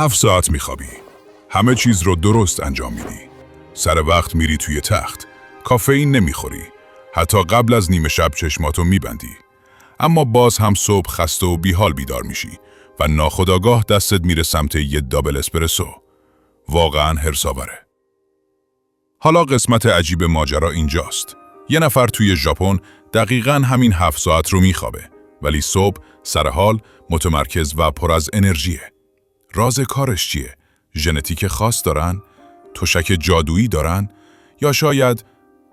7 ساعت میخوابی. همه چیز رو درست انجام میدی. سر وقت میری توی تخت. کافئین نمیخوری. حتی قبل از نیمه شب چشماتو میبندی. اما باز هم صبح خسته و بیحال بیدار میشی و ناخودآگاه دستت میره سمت یه دابل اسپرسو. واقعاً حرص‌آوره. حالا قسمت عجیب ماجرا اینجاست. یه نفر توی ژاپن دقیقاً همین 7 ساعت رو میخوابه، ولی صبح سرحال، متمرکز و پر از انرژیه. راز کارش چیه؟ ژنتیک خاص دارن؟ تشک جادویی دارن؟ یا شاید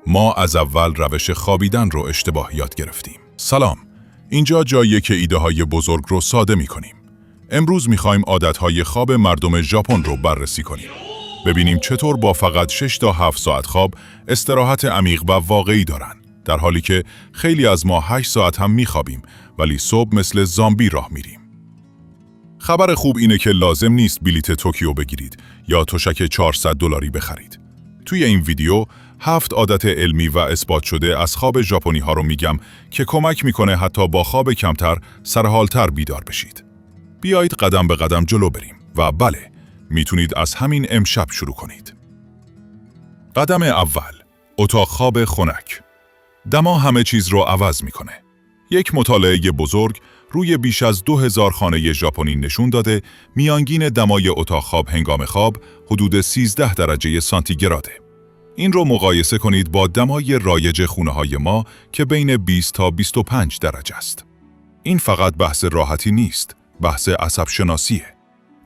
ما از اول روش خوابیدن رو اشتباه یاد گرفتیم؟ سلام، اینجا جاییه که ایده های بزرگ رو ساده میکنیم. امروز میخوایم عادتهای خواب مردم ژاپن رو بررسی کنیم. ببینیم چطور با فقط 6 تا 7 ساعت خواب استراحت عمیق و واقعی دارن، در حالی که خیلی از ما 8 ساعت هم میخوابیم ولی صبح مثل زامبی راه میریم. خبر خوب اینه که لازم نیست بلیت توکیو بگیرید یا تشک $400 بخرید. توی این ویدیو 7 عادت علمی و اثبات شده از خواب ژاپنی ها رو میگم که کمک میکنه حتی با خواب کمتر سرحالتر بیدار بشید. بیایید قدم به قدم جلو بریم و بله، میتونید از همین امشب شروع کنید. قدم اول، اتاق خواب خنک. دما همه چیز رو عوض میکنه. یک مطالعه بزرگ روی بیش از 2000 خانه ژاپنی نشون داده میانگین دمای اتاق خواب هنگام خواب حدود 13 درجه سانتیگراده. این رو مقایسه کنید با دمای رایج خونه‌های ما که بین 20 تا 25 درجه است. این فقط بحث راحتی نیست، بحث عصب شناسیه.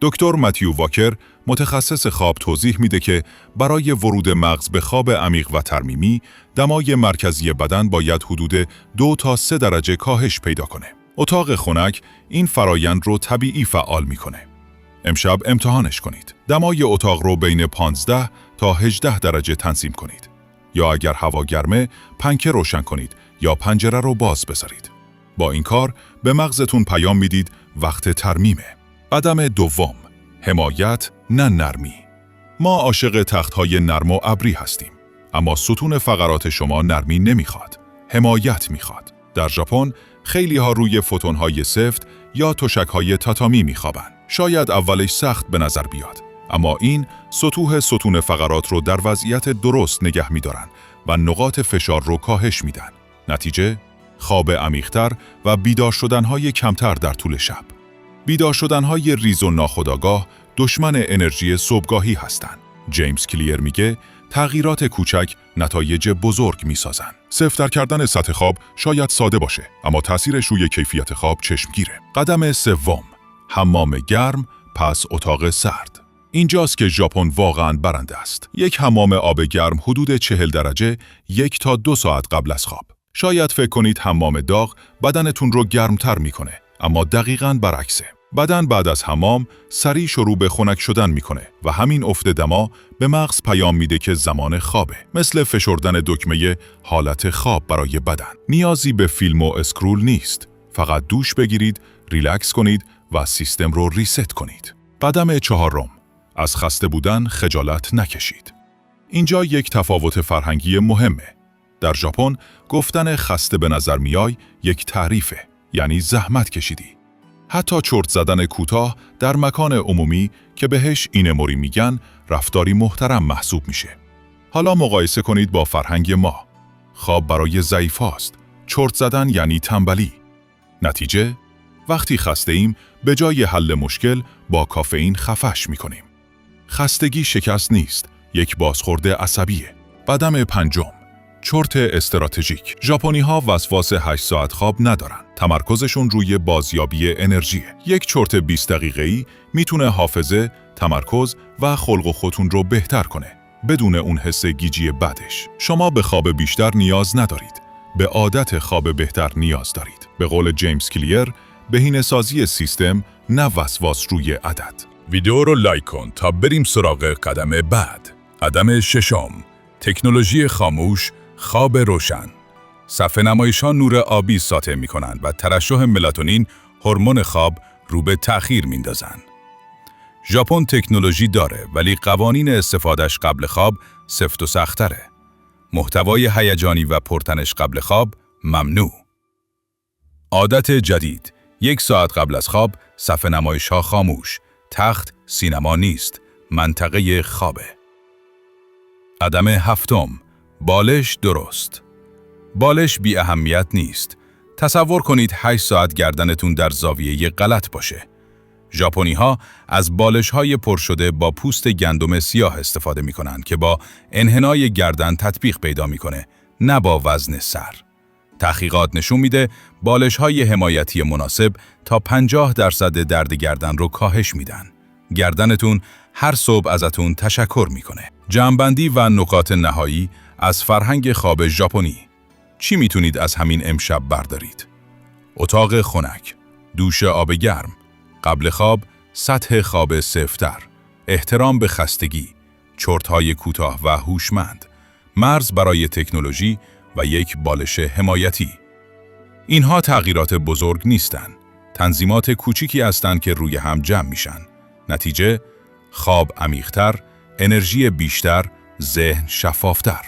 دکتر متیو واکر، متخصص خواب، توضیح میده که برای ورود مغز به خواب عمیق و ترمیمی، دمای مرکزی بدن باید حدود 2 تا 3 درجه کاهش پیدا کنه. اتاق خنک این فرایند رو طبیعی فعال میکنه. امشب امتحانش کنید. دمای اتاق رو بین 15 تا 18 درجه تنظیم کنید. یا اگر هوا گرمه، پنکه روشن کنید یا پنجره رو باز بذارید. با این کار به مغزتون پیام میدید وقت ترمیمه. قدم دوم، حمایت نه نرمی. ما عاشق تخت‌های نرم و ابری هستیم، اما ستون فقرات شما نرمی نمیخواد، حمایت میخواد. در ژاپن خیلی ها روی فتون‌های سفت یا تشک‌های تاتامی میخوابن. شاید اولش سخت به نظر بیاد، اما این سطوح ستون فقرات رو در وضعیت درست نگه میدارن و نقاط فشار رو کاهش میدن. نتیجه، خواب عمیق‌تر و بیدار شدن‌های کمتر در طول شب. بیدار شدن‌های ریز و ناخودآگاه دشمن انرژی صبحگاهی هستند. جیمز کلیر میگه تغییرات کوچک نتایج بزرگ میسازن. صفر کردن سطح خواب شاید ساده باشه، اما تأثیرش روی کیفیت خواب چشمگیره. قدم سوم، حمام گرم پس اتاق سرد. اینجاست که ژاپن واقعاً برنده است. یک حمام آب گرم حدود 40 درجه 1 تا 2 ساعت قبل از خواب. شاید فکر کنید حمام داغ بدنتون رو گرمتر میکنه، اما دقیقاً برعکسه. بدن بعد از حمام سریع شروع به خنک شدن میکنه و همین افت دما به مغز پیام میده که زمان خوابه. مثل فشردن دکمه حالت خواب برای بدن. نیازی به فیلم و اسکرول نیست. فقط دوش بگیرید، ریلکس کنید و سیستم رو ریست کنید. قدم چهارم، از خسته بودن خجالت نکشید. اینجا یک تفاوت فرهنگی مهمه. در ژاپن گفتن خسته به نظر میای یک تعریفه، یعنی زحمت کشیدی. حتی چرت زدن کوتاه در مکان عمومی که بهش اینموری میگن رفتاری محترم محسوب میشه. حالا مقایسه کنید با فرهنگ ما. خواب برای ضعیفاست. چرت زدن یعنی تنبلی. نتیجه، وقتی خسته ایم به جای حل مشکل با کافئین خفش میکنیم. خستگی شکست نیست، یک بازخورد عصبیه. قدم پنجم، چرت استراتژیک. ژاپنی‌ها وسواس 8 ساعت خواب ندارن. تمرکزشون روی بازیابی انرژیه. یک چرت 20 دقیقه‌ای میتونه حافظه، تمرکز و خلق و خطون رو بهتر کنه، بدون اون حس گیجی بعدش. شما به خواب بیشتر نیاز ندارید، به عادت خواب بهتر نیاز دارید. به قول جیمز کلیر، بهینه‌سازی سیستم نه وسواس روی عدد. ویدیو رو لایک کن تا بریم سراغ قدم بعد. قدم ششم، تکنولوژی خاموش، خواب روشن. صفحه نمایش‌ها نور آبی ساطع می‌کنند و ترشح ملاتونین، هورمون خواب، رو به تأخیر میندازن. ژاپن تکنولوژی داره ولی قوانین استفادهش قبل خواب سفت و سخت‌تره. محتوای هیجانی و پرتنش قبل خواب ممنوع. عادت جدید، 1 ساعت قبل از خواب صفحه نمایش‌ها خاموش، تخت سینما نیست، منطقه خوابه. عدم هفتم، بالش درست. بالش بی اهمیت نیست. تصور کنید 8 ساعت گردنتون در زاویه غلط باشه. ژاپنی‌ها از بالش‌های پر شده با پوست گندم سیاه استفاده می‌کنند که با انحنای گردن تطبیق پیدا می‌کنه، نه با وزن سر. تحقیقات نشون میده بالش‌های حمایتی مناسب تا 50% درد گردن رو کاهش میدن. گردنتون هر صبح ازتون تشکر میکنه. جمع‌بندی و نکات نهایی از فرهنگ خواب ژاپنی. چی میتونید از همین امشب بردارید؟ اتاق خنک، دوش آب گرم، قبل خواب سطح خواب صفرتر، احترام به خستگی، چرت‌های کوتاه و هوشمند، مرز برای تکنولوژی و یک بالش حمایتی. اینها تغییرات بزرگ نیستن. تنظیمات کوچیکی هستند که روی هم جمع میشن. نتیجه، خواب عمیق‌تر، انرژی بیشتر، ذهن شفافتر.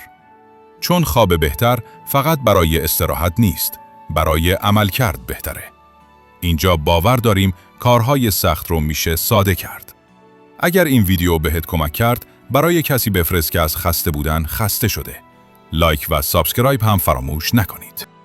چون خواب بهتر فقط برای استراحت نیست، برای عملکرد بهتره. اینجا باور داریم کارهای سخت رو میشه ساده کرد. اگر این ویدیو بهت کمک کرد، برای کسی بفرست که از خسته بودن خسته شده. لایک و سابسکرایب هم فراموش نکنید.